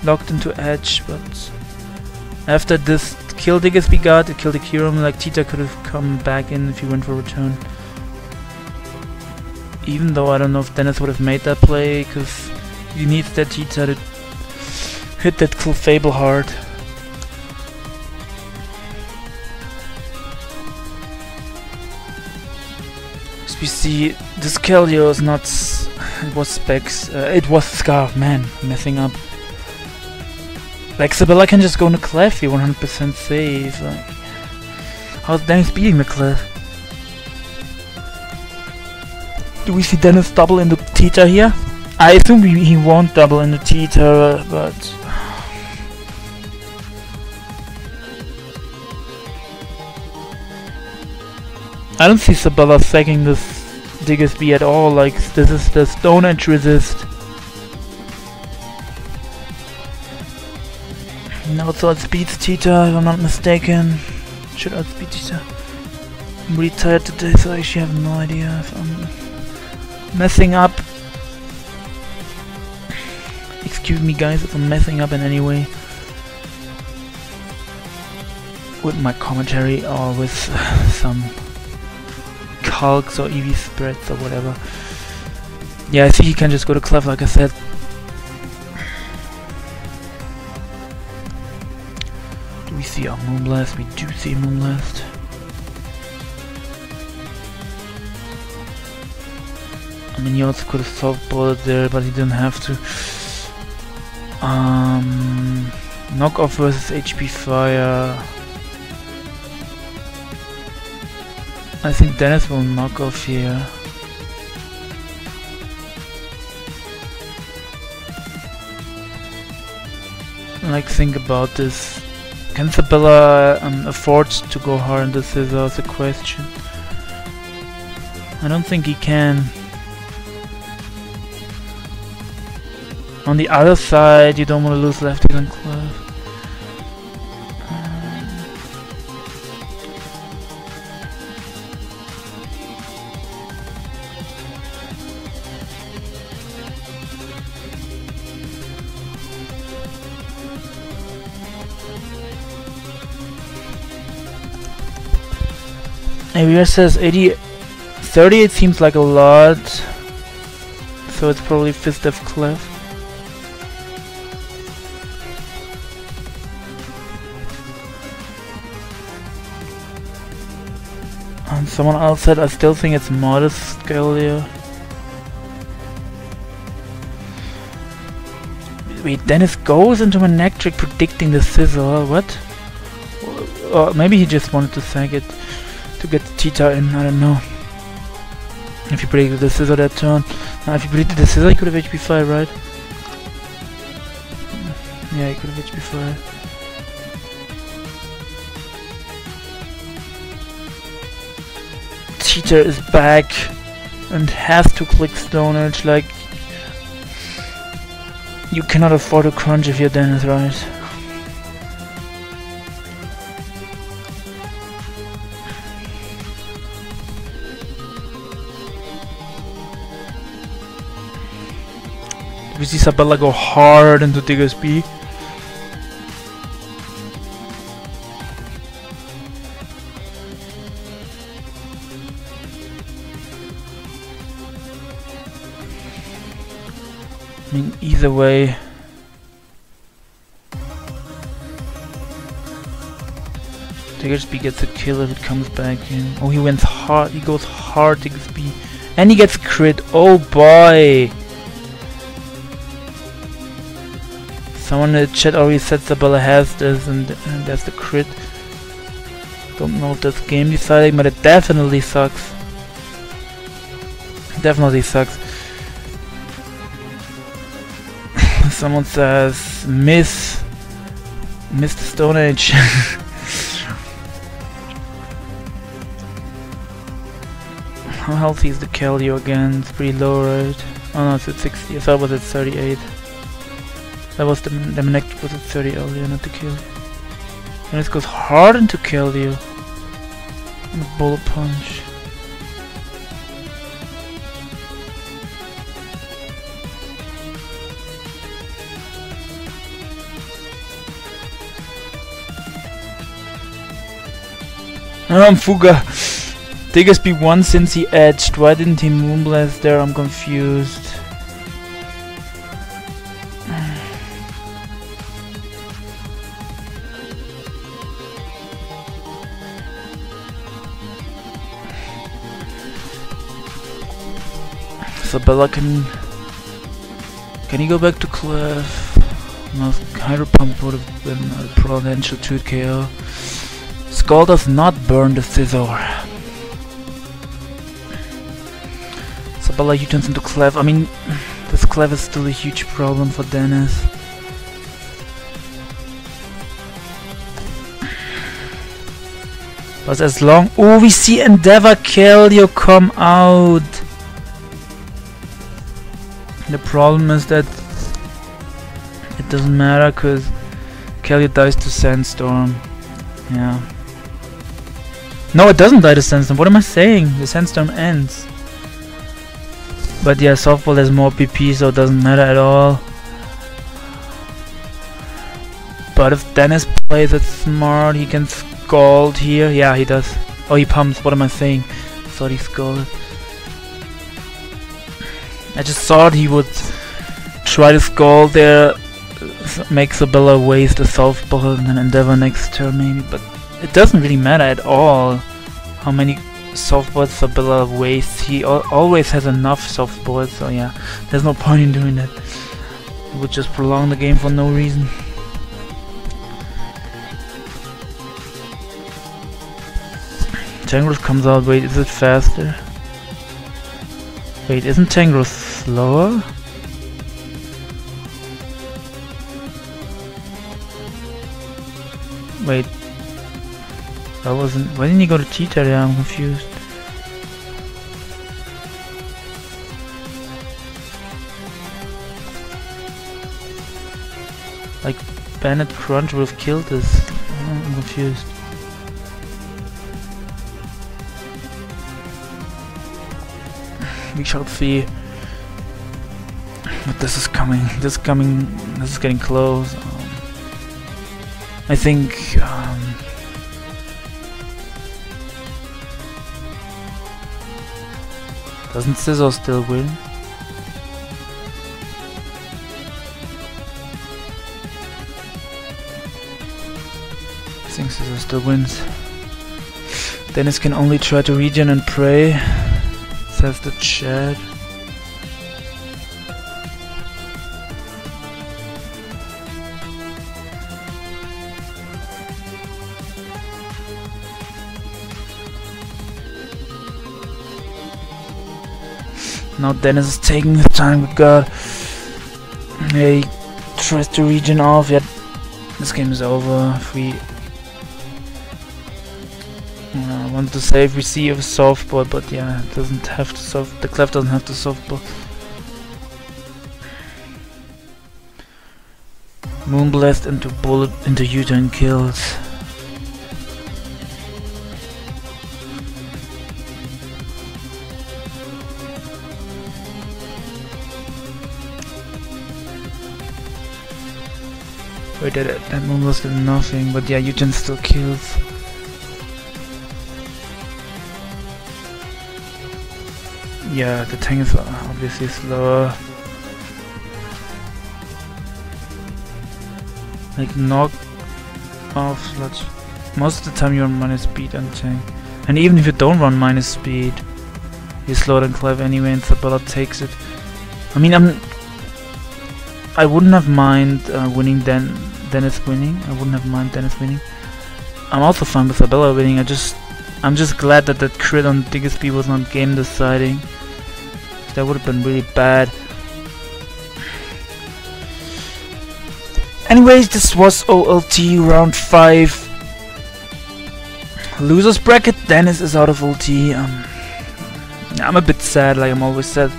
locked into edge, but... After this kill Diggersby got, it killed the Kyurem, like Tita could have come back in if he went for return. Even though I don't know if Dennis would have made that play, because he needs that Tita to hit that Clefable hard. As we see, this Keldeo is not... it was Specs, it was Scarf, man, messing up. Like, Sabella can just go in the Clef, he 100% safe. Like, how's Dennis beating the Clef? Do we see Dennis double into Tita here? I assume he won't double into Tita, but... I don't see Sabella sacking this Diggersby at all, like, this is the Stone Edge resist. Now it's outspeeds Tita, if I'm not mistaken. Should outspeed Tita. I'm really tired today, so I actually have no idea if I'm messing up. Excuse me guys if I'm messing up in any way with my commentary or with some calcs or EV spreads or whatever. Yeah, I think he can just go to Clef like I said. Do we see our Moonblast? We do see Moonblast. I mean, he also could have softballed it there, but he didn't have to. Knockoff versus HP Fire. I think Dennis will knock off here. Like, think about this. Can Sabella afford to go hard into Scissor is a question. I don't think he can. On the other side, you don't want to lose left heel and Clef. ABS says 38 seems like a lot, so it's probably Fist of Clef. And someone else said I still think it's modest scale here. Wait, Dennis goes into an electric predicting the scissor, what? Or maybe he just wanted to sag it to get the Tita in, I don't know. If he predicted the scissor that turn. Now if he predicted the scissor he could have HP 5, right? Yeah, he could have HP 5. Tita is back and has to click Stone Edge, like you cannot afford a crunch if you're Dennis, right? We see Sabella go hard into Digger's B. I mean, either way, Diggersby gets a kill if it comes back in. Oh, he went hard. He goes hard, Diggersby, and he gets crit. Oh boy! Someone in the chat already said Sabella has this, and that's the crit. Don't know if that's game deciding, but it definitely sucks. Definitely sucks. Someone says miss the Stone Age. How healthy is the Kelio again? It's pretty low, right? Oh no, it's at 60. I thought it was at 38. That was the Manectric was at 30 earlier, not the Kelio. And this goes hard into Kelio. And a bullet punch. Fuga. Diggersby won since he edged. Why didn't he Moonblast there? I'm confused. Sabella can he go back to Clef? No, Hydro Pump would have been a potential 2 KO. Skull does not burn the scissor. Sabella U-turns into Clef. I mean, this Clef is still a huge problem for Dennis. But as long... Oh, we see Endeavor Kelio come out. The problem is that it doesn't matter, because Kelly dies to Sandstorm. Yeah. No, it doesn't die to Sandstorm. What am I saying? The Sandstorm ends. But yeah, softball has more PP, so it doesn't matter at all. But if Dennis plays it smart, he can scald here. Yeah, he does. Oh, he pumps. What am I saying? I thought he scalded. I just thought he would try to scald there, make Sabella waste a softball and then Endeavor next turn maybe, but it doesn't really matter at all how many softballs Sabella wastes. He always has enough softballs, so yeah, there's no point in doing that. It would just prolong the game for no reason. Tangros comes out. Wait, is it faster? Wait, isn't Tangros slower? Wait, that wasn't. Why didn't he go to cheetah? Yeah, I'm confused. Like Bennett Crunch would have killed this. I'm confused. We shall see. But this is coming. This is getting close. I think. Doesn't Scissor still win? I think Scissor still wins. Dennis can only try to regen and pray, says the chat. Now Dennis is taking his time with God. He tries to regen off, yet this game is over. If we want to save, we see a softball, but yeah, it doesn't have to soft. The clef doesn't have to softball. Moonblast into bullet into U-turn kills. Wait, that Moonblast did nothing, but yeah, U-turn still kills. Yeah, the tank is obviously slower. Like knock off sludge. Most of the time you're on minus speed on tank. And even if you don't run minus speed, you're slower than Clef anyway, and Sabella takes it. I mean, I wouldn't have mind winning Dennis winning. I wouldn't have mind Dennis winning. I'm also fine with Sabella winning. I'm just glad that that crit on Diggersby was not game deciding. That would have been really bad. Anyways, this was OLT round 5. Losers bracket. Dennis is out of OLT. I'm a bit sad, like I'm always sad.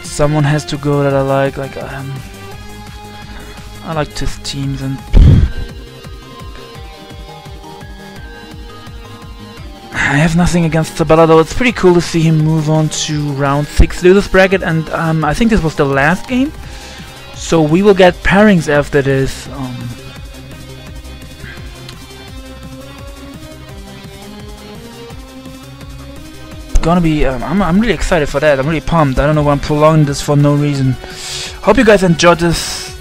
Someone has to go that I like. I like his teams and I have nothing against Sabella, though. It's pretty cool to see him move on to round 6 losers bracket, and I think this was the last game, so we will get pairings after this. Gonna be I'm really excited for that. I'm really pumped. I don't know why I'm prolonging this for no reason. Hope you guys enjoyed this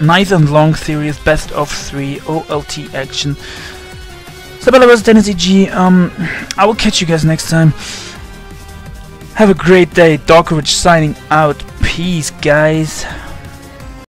nice and long series, best of 3 OLT action. Sabella vs DennisEG. I will catch you guys next time. Have a great day. Dokkerich signing out. Peace, guys.